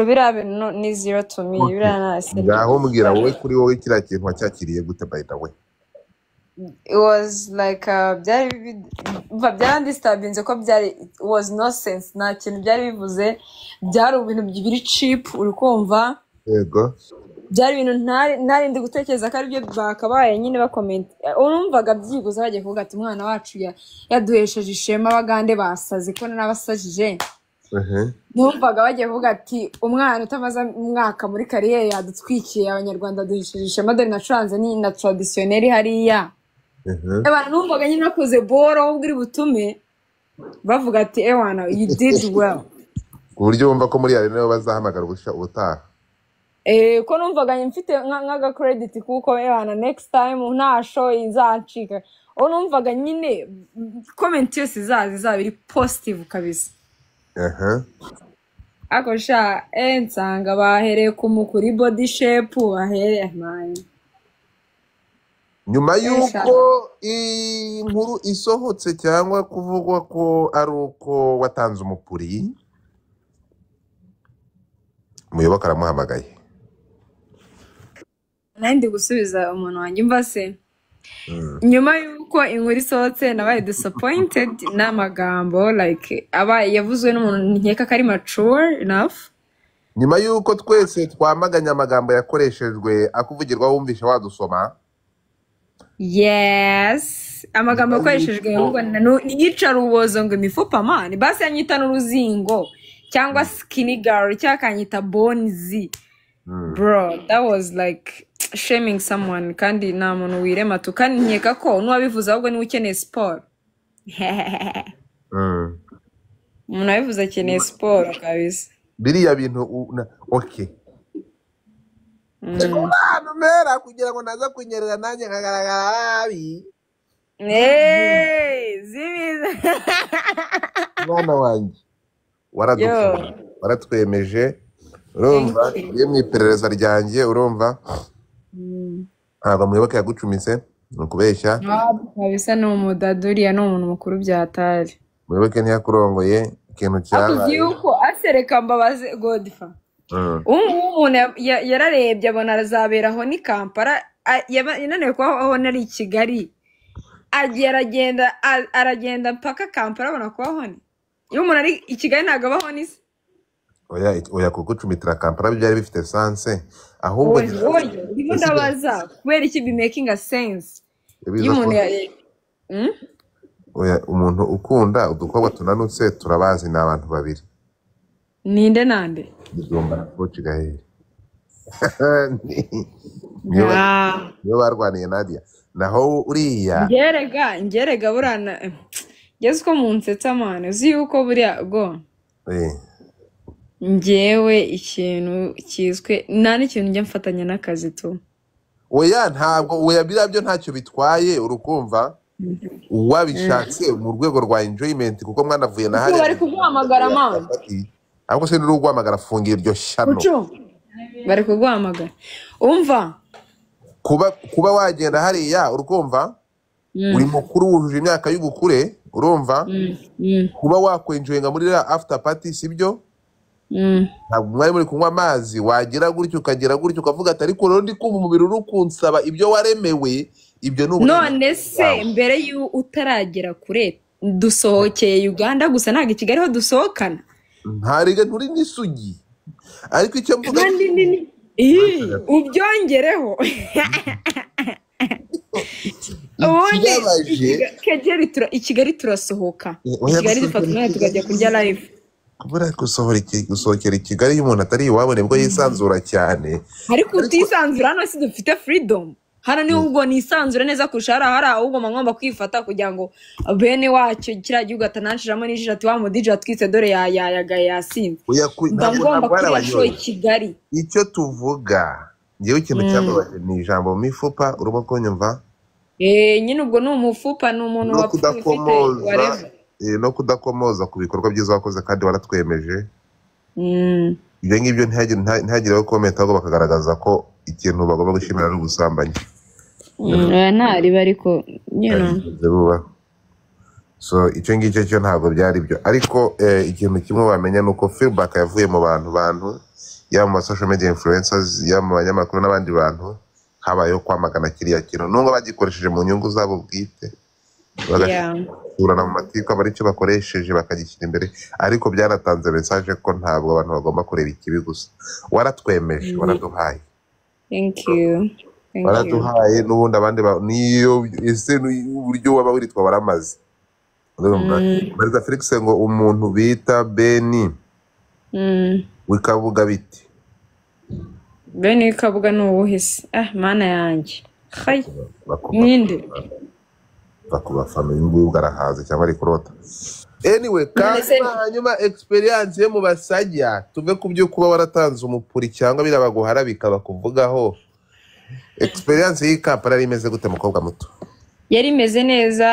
biriya bintu ni zero to me biriya nasi ngaho mbwira wowe kuri wowe kiriya kintu wacyakiriye gute by the way? it was like byari disturbing ko byari it was no sense nta kintu byari bivuze byari ibintu biri cheap uri kumva yego byari ibintu ntarindi gutekereza ko ari byo bakabaye nyine bakomenta urumvaga byiguza bagiye kuvuga ati umwana wacu yaduhesheje ishema abagande basaze ko n'abasajije numvaga bagiye kuvuga ati umwana utamaze umwaka muri kariyeri yadutwikiye abanyarwanda duhesheje ishema dore nacuranze ni na traditionnel hariya abantu numvaga nyine bakoze boro ahubwo iri butume bavuga ati ewana you did well ku buryo wumva ko muri arena bazahamagara ubutaha ko numvaga mfite nk'aga credit kuko ewana next time nta show izancika numvaga nyine comment yose izaba iri positive kabisa ako sha nsanga bahereye kuri body shape bahereye manye nyuma yuko inkuru isohotse cyangwa kuvugwa ko ari uko watanze umupuri umuyoboke aramuhamagaye nandi gusubiza umuntu wanjye mva se nyuma yuko inkuru isohotse nabaye disappointed n'amagambo like aba yavuzwe n'umuntu nkeka ko ari mature enough nyuma yuko twese twamaganye amagambo yakoreshejwe akuvugirwa wumvisha wadusoma yes amagambo yakoreshejwe ngo niyicara ubozo ngo imifupa mani basi yanyita n'uruzingo cyangwa skinny girl cyangwa kanyita bonzi bro that was like shaming someone kandi nta muntu wirema tu kandi nkeka ko n'uwabivuze ahubwo niwe ukeneye siporo umuntu wabivuze akeneye siporo kabisa biriya bintu okay numera kugira ngo naza kunyerera nanjye nkagaragara habi zimiza mwana wanjye waratwemeje urumva iyo mu iperereza ryanjye urumva ntabwo muyoboke yagucumise ni ukubeshya kabisa ni umudaduriya ni umuntu mukuru byatari muyoboke ntiyakurongoye ikintu cyabaye yuko asereka mbabaze Godfa umuntu yararebye abona azaberaho ni Kampala yananiwe ko aho nari i Kigali aragenda mpaka Kampala abona ko aho ni iyo umuntu ari i Kigali ntabwo abaho ni se oya kugucumitira Kampala byari bifite sense ahubwo ndimo ndabaza kubera iki be making a sense oya umuntu ukunda udukobwa tunanutse turabazi ni abantu babiri ninde nande igomba na Coach Gael niyo barwaniye Nadia naho uriya ngerega burana ngeze ko munsetsa mane uzi yuko buriya go njyewe ikintu kizwe nta n'ikintu njya mfatanya n'akazi tu oya ntabwo oya birabyo ntacyo bitwaye urukumva wabishatse mu rwego rwa enjoyment kuko mwanavuye na hari bari kuguhamagara mama ahubwo se n'uruguhamagara fungira iryo shano bari kuguhamagara umva kuba wagenda hariya urukumva uri mukuru wujuje imyaka y'ubukure urumva kuba wakwenjoyinga muri after party sibyo ntabwo mwari muri kunywa amazi wagira gutyo ukagira gutyo ukavuga ati ariko rero ndi kumva umubiri uri kunsaba ibyo waremewe ibyo none se mbere y'u utaragera kure dusohokeye Uganda gusa ntabwo i Kigali ho dusohokana ntariga nturi n'isugi ariko icyo mvuga ubyongereho i Kigali turasohoka i Kigali dufata umwanya tukajya kurya live kubura gusohokera i Kigali iyo umuntu atari iwabo nibwo yisanzura cyane ariko utisanzura hano si dufite freedom hano ni ubwo nisanzura neza kurusha hari ahubwo ngomba kwifata kugira ngo bene wacyo kiriya gihugu atananshiramo n'ijisho ati wa mu DJ atwitse dore yagaye yasinze ngomba kwiyashoye i Kigali icyo tuvuga ngewe ikintu cyababaje ni ijambo mu mifupa urimo kunyumva nyine ubwo ni umufupa ni umuntu wapfuye no kudakomoza ku bikorwa byiza wakoze kandi waratwemeje ibyo ngibyo ntihagireho komenti ahubwo bakagaragaza ko ikintu bagomba gushimira ari ubusambanyi ntariba ariko so icyo ngicyo cyo ntabwo byari byo ariko ikintu kimwe wamenya ni uko feedback yavuye mu bantu yaba mu social media influencers yaba mu banyamakuru n'abandi bantu habayeho kwamagana kiriya kintu nubwo bagikoresheje mu nyungu zabo bwite bagakurana mu matiko aba aricyo bakoresheje bakagishyira imbere ariko byanatanze message ko ntabwo abantu bagomba kureba ikibi gusa waratwemeje waraduhaye waraduhaye n'ubundi abandi niyo ese uburyo waba wiritwa baramaze Perezida Felix ngo umuntu bita Beni wikabuga biti Beni wikabuga ni uwuhise mana yanjye hayi ninde bakubafana imbuga barahaze cyangwa ari kurota anyway hanyuma experience yo mu basajya tuve ku byo kuba waratanze umupuri cyangwa birabaguhara bikaba kuvugaho experience y'ikapara imeze gute mukobwa muto yari imeze neza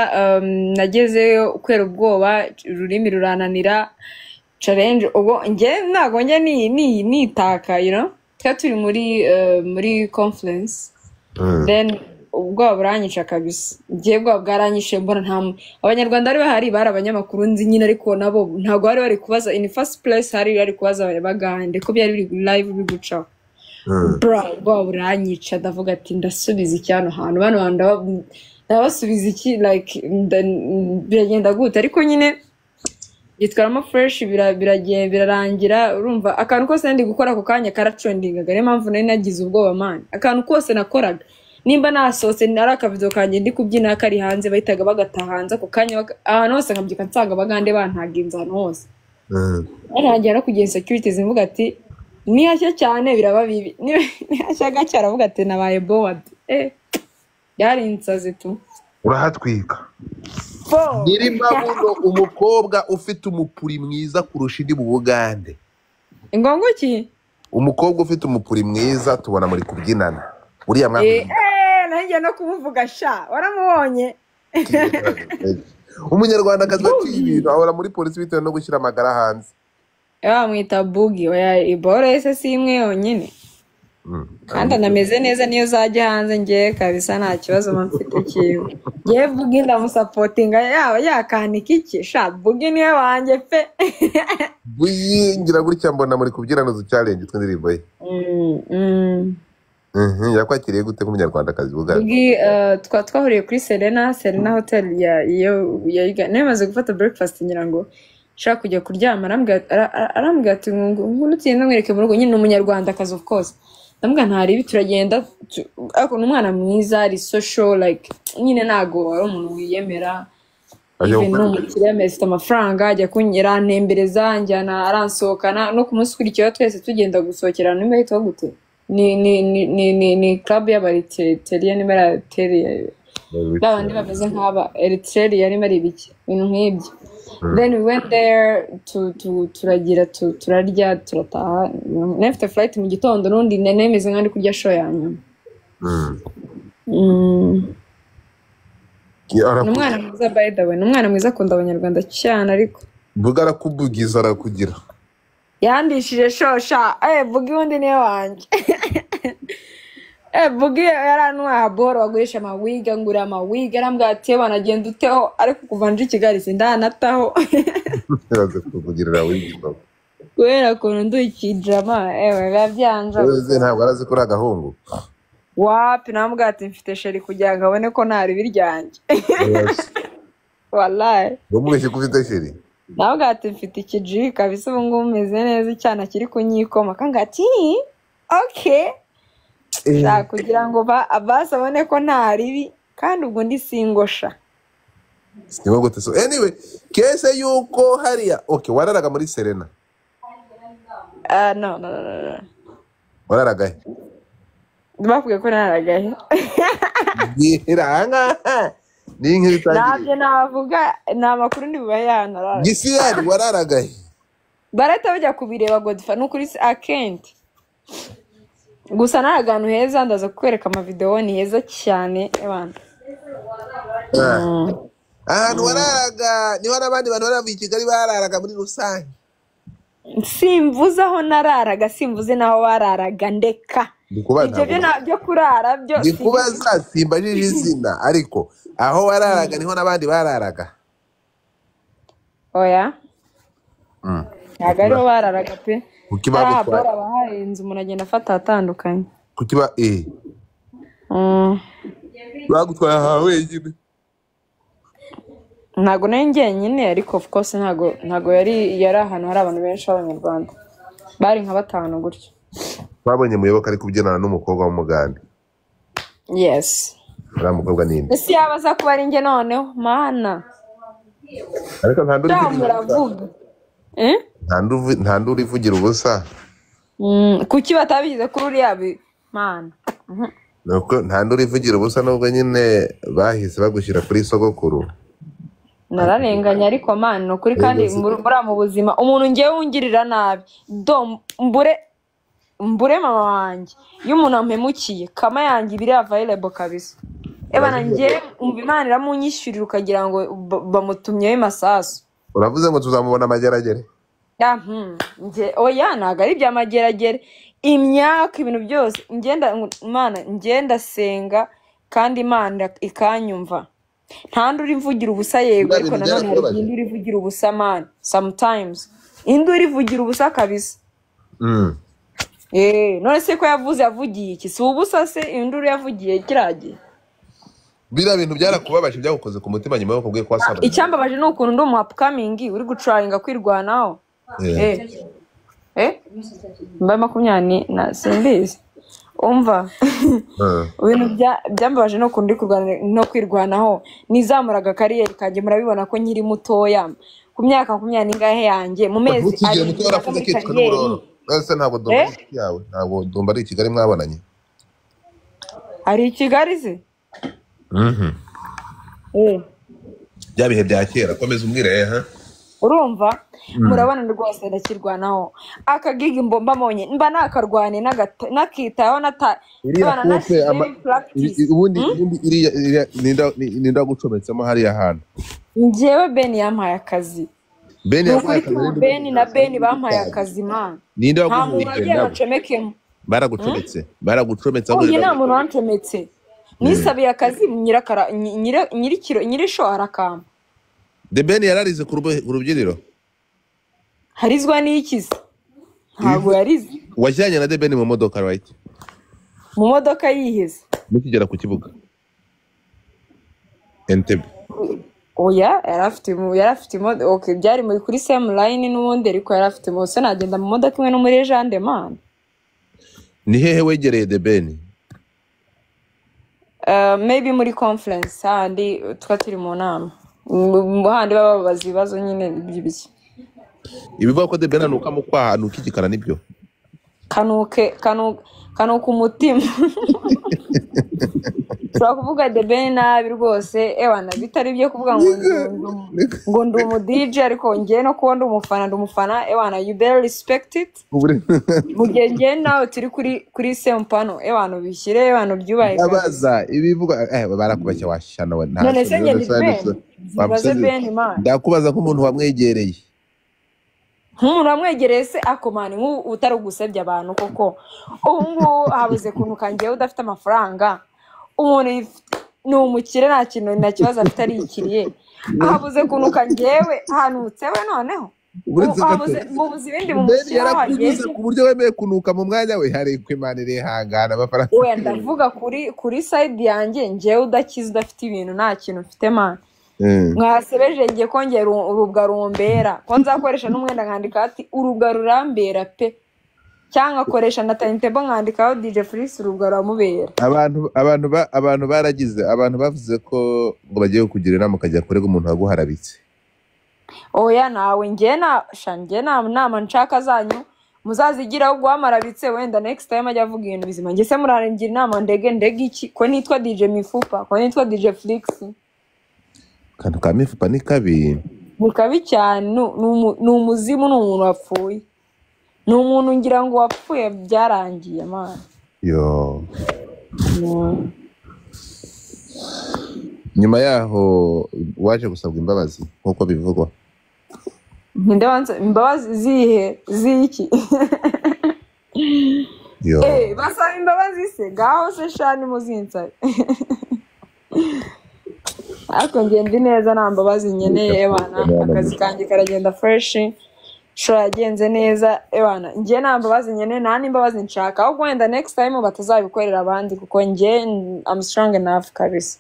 nagezeyo kwera ubwoba ururimi rurananira challenge ubwo ntago njye nitaka twa turi muri conference then ubwoba buranyica kabisa ngiye bwoba bwaranyishe mbona nta abanyarwanda bari bahari bari abanyamakuru nzi nyine ariko nabo ntago bari kubaza in first place hari kubaza bagande ko byari biri live bigucaho ubwoba buranyica ndavuga ati ndasubiza icyano hantu bano bantu ndabasubiza iki like biragenda gute ariko nyine yitwaramo fresh birarangira urumva akantu kose ndi gukora ako kanya karatrendingaga niyo mpamvu nari nagize ubwoba man akantu kose nakoraga nimba nasohotse ari akavido kanjye ndi kubyina kari hanze bahitaga bagatahanza ako kanya ahantu hose nkabyuka nsanga bagande bantaginze ahantu hose arangira no kugira security zivuga ati nihashya cyane biraba bibi nihashya gake aravuga ati nabaye bored yari insazi tu urahatwika Nyirimabuno umukobwa ufite umupuri mwiza kurusha indi mu Bugande ingongo ki umukobwa ufite umupuri mwiza tubona muri kubyinana uriya mwana nanjye no kumuvuga sha waramubonye umunyarwanda kazi batuye ibintu ahora muri polisi bitewe no gushyira amagara hanze mwita bugi oya iboro ese si imwe yonyine kandi anameze neza niyo zajya hanze ngiye kabisa nta kibazo mfite kiwe ngiye bugi ndamusapotinga yakanika iki sha bugi niwe wanjye pe bugi ngira gutya mbona muri kubyinana zo challenge tw'indirimbo ye yakwakiriye gute nk'umunyarwandakazi Bugande bugi twahuriye kuri Serena Hotel ya nemaze gufata breakfast ngira ngo shaka kujya kuryama arambwira ati ngo tugenda mwereke mu rugo nyine umunyarwandakazi of course ndambwira ntari ibi turagenda ariko n'umwana mwiza ari social like nyine nago ari umuntu wiyemera even no mukireme afite amafaranga ajya kunyera ntembereza njyana aransohokana no ku munsi ukurikiyeho twese tugenda gusohokerana nimba yitwa gute ni club y'abariteria nimba arateria babandi bameze nk'aba Eritrea nimba ari ibiki ibintu nk'ibyo then we went there turagira turarya turataha nefite flight mu gitondo nundi nemeze nkandi kurya show yanyu umwana mwiza by the way umwana mwiza akunda abanyarwanda cyane ariko Buga arakubugiza arakugira yandishije shosha Bugi undi niwe wanjye Bugi yaranwa boro bagurisha amawiga ngura amawiga arambwa ati banagenda uteho ariko kuva nje Kigali sindanataho yaze kuvugirira wiga kwera ko ndukijama babyanja weze ntabwo arazi kuri agahungu wapi nambwa ati mfite sheri kugira ngo abone ko ntari biryanjye wallahi bumwese kufite sheri nambwa ati mfite ikiji kabisa ubu ngubu meze neza icyana kiri kunyikoma kanga ati okay kugira ngo abasabone ko ntari kandi ubwo ndi singosha singo gute so anyway kese yuko hariya okay wararaga muri Serena no wararaga bavuga ko naragahe biranga ni nk'itangiye nabyo navuga na makuru ndi bubayana gisiyari wararaga barata bajya kubireba Godfa no kuri akenti gusa naragantu heza ndaza kukwereka ama video ni heza cyane ebana ahantu wararaga niho n'abandi bantu baravuye Kigali bararaga muri rusange simvuze aho nararaga simvuze naho wararaga ndeka ibyo byo kurara byo ndikubaza simbajije izina ariko aho wararaga niho n'abandi bararaga oya ntabwo ariho bararaga pe kuki bora bagutwaye baharenze umuntu agenda afata ahatandukanye kuki bagutwaye aha wenyine ntabwo nari njyenyine ariko of course ntabwo yari ahantu hari abantu benshi b'abanyarwanda bari nka 5 gutyo babonye Muyoboke ari kubyinana n'umukobwa w'umugande yes uriya mukobwa ninde ese yabaza kuba ari njye noneho mana ariko muravuga nta nduru ivugira ubusa kuki batabishyize kuri uriya mana nuko nta nduru ivugira ubusa nubwo nyine bahise bagushyira kuri sogokuru nararenganya ariko mana ni ukuri kandi muri mu buzima umuntu ngewe wungirira nabi mbure mama wanjye iyo umuntu ampemukiye kama yanjye ibiri available kabisa ebana njye umva Imana iramunyishyurira ukagira ngo bamutumyeho masasu uravuze ngo tuzamubona amageragere oya ntabwo ari iby'amageragere imyaka ibintu byose ngenda senga kandi Imana ikanyumva nta nduru ivugira ubusa yego ariko nanone hari induru ivugira ubusa man sometimes induru ivugira ubusa kabisa none se ko yavugiye iki si ubusa se induru yavugiye kiragiye biriya bintu byarakubabaje byagukoze ku mutima nyuma yo kubwiye kwa saba icyambabaje ni ukuntu ndi umu upcoming uri gucuringa kwirwanaho mbaye 20 na simbizi umva ibintu byambabaje no kundi kurwana no kwirwanaho nizamuraga kariyeri kanjye murabibona ko nkiri mutoya ku myaka 20 n'ingahe yanjye mu mezi ari ntabwo domba yawe ntabwo domba ari Kigali mwabonanye ari Kigali se bya bihe bya kera komeza umwire urumva murabona rwose ndakirwanaho akagigi mbomba monye mba nakarwane nakitaho ubundi ninda gucometsemo hariya hantu njyewe Ben yampaye akazi Ben na Ben bampaye akazi man nta muntu agiye bacomekemo baragucometse nta muntu wancometse nisabiye akazi nyir'isho arakamba The Ben yararize ku rubyiniro harizwa n'ikizi ntabwo yarize wajyanye na The Ben mu modoka right mu modoka yiheze mukigera ku kibuga Entebbe oya yarafite okay byari muri kuri same line n'ubundi ariko yarafite mose nagenda mu modoka imwe no muri Jean Man ni hehe wegereye The Ben maybe muri conference handi twatiri mu nama handi bababaza ibibazo nyine by'ibiki ibivuga ko The Ben anuka mu kwaha nuka igikara nibyo kanuka umutima ushobora kuvuga The Ben nabi rwose ewana bitari byo kuvuga ngo ndi umu DJ ariko ngiye no kuba ndi umufana ewana you better respect it mu gihe ngiye nawe turi kuri same pano ewana bishyire ewana byubaye abaza ibivuga barakubashya washana we none se ngende Ben man ndakubaza nk'umuntu wamwegereye nk'umuntu wamwegereye se akomani utari ugusebya abantu koko ubu habuze kuntu kangiye udafite amafaranga umuntu ni umukire nta kintu na kibazo afite ari ikiriye habuze kuntu kangewe hanutse we noneho mubuze ibindi mu mukire yarakubuze ku buryo wemeye kunuka mu mwanya we hari kwimanire hangana amafaranga we ndavuga kuri side yanjye ngewe udakiza udafite ibintu nta kintu ufite man mwasebeje ngiye kongera urubwa rumbera ko nzakoresha n'umwenda nkandika ati urubwa rurambera pe cyangwa akoresha na Tintebo nkandikaho DJ Freeze urubwa ruramubera abantu baragize abantu bavuze ko ngo bagiye kugira inama ukajya kurega umuntu waguharabitse oya nawe ngiye nama nshaka zanyu muzazigiraho guhamarabitse wenda next time ajya avuga ibintu bizima ngiye se murarengira inama ndege iki ko nitwa DJ Mifupa ko nitwa DJ Flix kantu ka Mifupa ni kabi cyane ni umuzimu ni umuntu wapfuye ni umuntu ngira ngo wapfuye byarangiye man yo nyuma yaho waje gusabwa imbabazi nkuko bivugwa imbabazi ziki basaba imbabazi se gaho se shani muzinsa ariko ngende neza nta mbabazi nkeneye ebana akazi kanjye karagenda fresh show yagenze neza ebana njye nta mbabazi nkeneye nta n'imbabazi nshaka ahubwo wenda next time batazabikorera abandi kuko njye I'm strong enough kabisa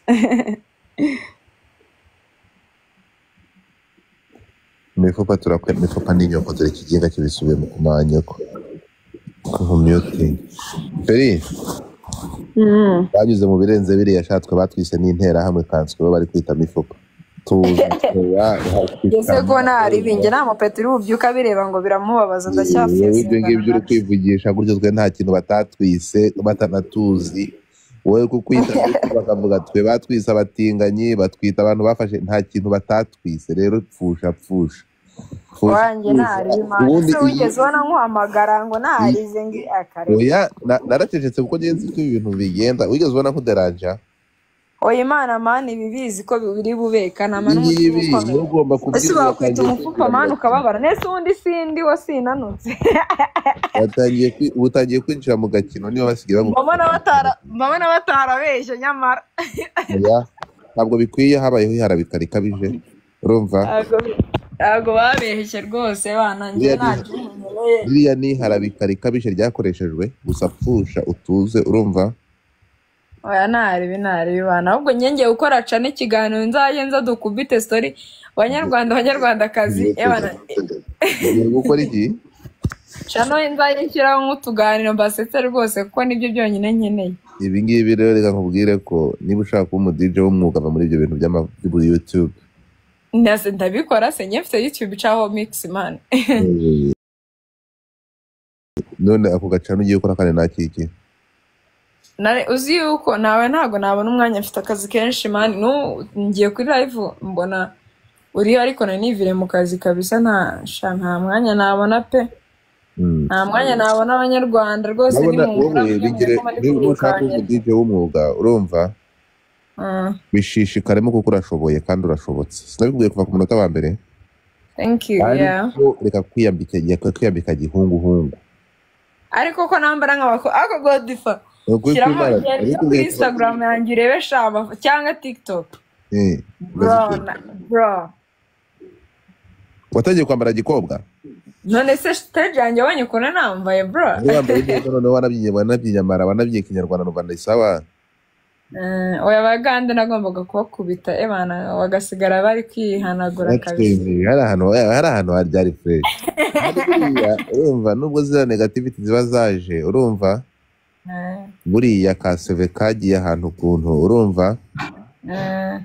mifupa n'inyoko dore ikigenga kibisubiye mu kumanyoko commuting Feri banyuze mu birenze biriya yashatswe batwise n'interahamwe kanswe bari kwita mifupa ese ko ntari binge nta mupeti uri bubyuka bireba ngo biramubabaza ndacyafise ibyo ngibyo uri kwivugisha gutyo twe nta kintu batatwise batanatuzi wowe kukwita bakavuga twe batwise abatinganyi batwita abantu bafashe nta kintu batatwise rero pfusha wanjye ntari ese wigeze ubona nkuhamagara ngo ntarize ngo akare oya naracecetse kuko ngenzi ko ibintu bigenda wigeze ubona kuderanja oya imana mani ibibizi ko biri bubeka nama n'umufupa ugomba ese bakwita umufupa mani ukababara nese undi sindi wo sinanutse utangiye kwinjira mu gakino niyo basigaye mbabona batarabeshye nyamara ntabwo bikwiye habayeho iharabika rikabije urumva ntabwo babeshye rwose bana njye ntabyo ririya ni iharabika rikabije ryakoreshejwe gusa pfusha utuze urumva oya ntari bana ahubwo njye gukora cane ikiganiro nzayenza dukubite story banyarwandakazi ebana gukora iki cano nzayishyiraho nk'utuganiro mbasetse rwose kuko nibyo byonyine nkeneye ibi ngibi rero reka nkubwire ko niba ushaka kuba umudije w'umwuga ava muri ibyo bintu by'ama YouTube ndabikora se nyefite YouTube icaho mix man none ako gacano ugiye gukora kandi nakiki uzi yuko nawe ntago nabona umwanya mfite akazi kenshi man ngiye kuri live mbona uri ariko nanivire mu kazi kabisa nta mwanya nabona pe nta mwanya nabona abanyarwanda rwose ni mu ushaka umudije w'umwuga urumva bishishikaremo kuko urashoboye kandi urashobotse sinabikubwiye kuva ku munota wa mbere thank you reka kwiyambika gihunguhungu ariko ko nambara nk'abako ako godifa shyiramo kuri Instagram yanjye urebe shama cyangwa TikTok bro watangiye kwambara gikobwa none se stage yanjye wabonye ukuntu nambaye bro wanabyinyamara wanabyiye kinyarwanda n'Urwanda isawa oya bagande nagombaga kubakubita ebana bagasigara bari kwihanagura kabisa hari ahantu haryari fresh urumva nubwo zira negativity ziba zaje urumva buriya kaseve kagiye ahantu ukuntu urumva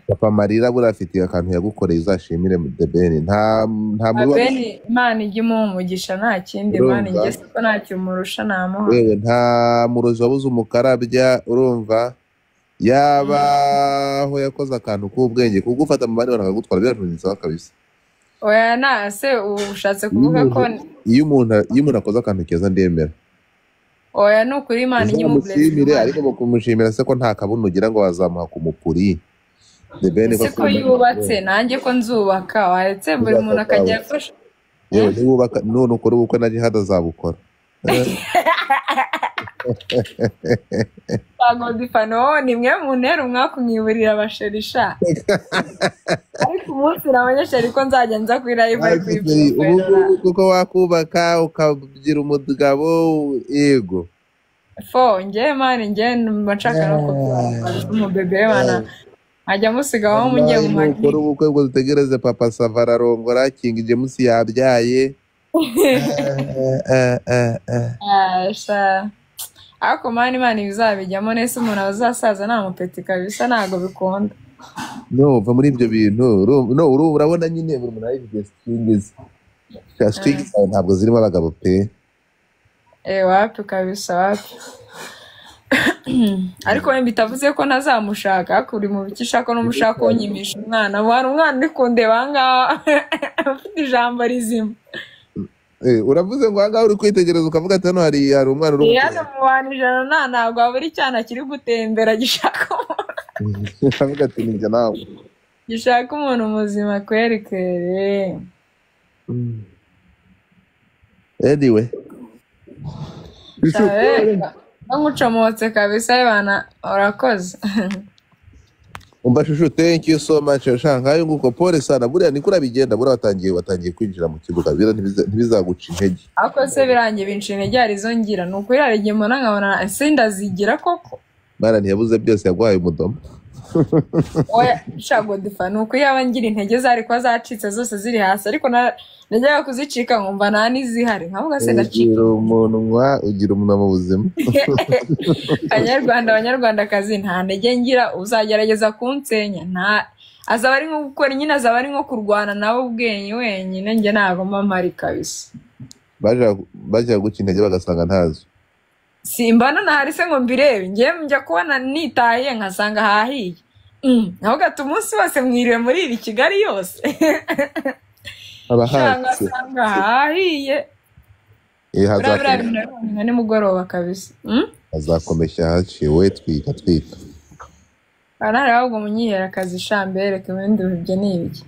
papa marira burafitiye akantu yagukoreye uzashimire The Ben nta Ben Imana ijye umugisha nta kindi Imana njye siko nta kimurusha namuha wewe nta murozi wabuze umukarabya urumva yabaho yakoze akantu k'ubwenge kugufata mu bandi bakagutwara byatunitse kabisa oya nase ushatse kuvuga ko iyo umuntu akoze akantu keza ndemera oya nukuri Imana ijye umublessing ariko mu kumushimira se ko nta kabuno ugira ngo wazamuha ku mupuri The Ben ko yubatse nanjye ko nzubaka waretse buri muntu akajya afasha yewe niwubaka none ukora ubukwe na Jihad azabukora Godifano ni mwe munera umwakumwiburira abasherisha ariko umunsi nabanyesheri ko nzajya nza kuri live ari ubu kuko wakubaka ukagira umugabo yego nge mani nge mbashaka no kubyara umubebe bana ajya musigaho mujye mu magi ukora ubukwe ngo dutegereze papa Savara arongora King James yabyaye ariko mani bizabijyamo nese umuntu azasaza nta mupeti kabisa ntago bikunda va muri ibyo bintu urabona nyine buri muntu ari strings ntabwo zirimo abagabo pe wapi kabisa wapi ariko we bitavuze ko nazamushaka kuri mu bikishaka no mushaka unyimisha umwana wari umwana uri kundeba ngaha afite ijambo rizima uravuze ngo ahangaha uri kwitegereza ukavuga ati hano hari umwana uri hano mu bantu ijana ntabwo habura icyana kiri gutembera gishaka umuntu uravuga ati ni njye nawe gishaka umuntu muzima kwerekere anyway bamucomotse kabisa bana urakoze umva shushu, thank you so much. Shangaye nguko pole sana. Buriya niko urabigenda, buriya watangiye kwinjira mu kibuga. Bira ntibizaguca intege. Ako se birangiye binca intege arizo ngira. Nuko yaragiye mbona nkabona ese ndazigira koko. Mara ntiyabuze byose yaguhaye umudomo. Oya shago difa nuko yaba ngira intege zari kwa zacitse zose ziri hasi ariko najyaga kuzicika nkumva nta nizihari nkavuga se ndacika. Ugira umunwa mu buzima. Abanyarwandakazi nta ntege ngira uzagerageza kunsenya nta azaba ari nko gukora nyine azaba ari nko kurwana nawe ubwenye wenyine njye ntago mpamari kabisa. Bajya guca intege bagasanga ntazo. Simbana nahari se ngo mbirebe ngiye njya kubona nitaye nkasanga hahiye. Naho gato umunsi wose mwiriwe muri iri Kigali yose. Nkasanga hahiye. Hazakora ni mugoroba kabisa. Azakomesha haciwe twika. Ana ahubwo munyihera akazi shambere kibindi bibye nibiki.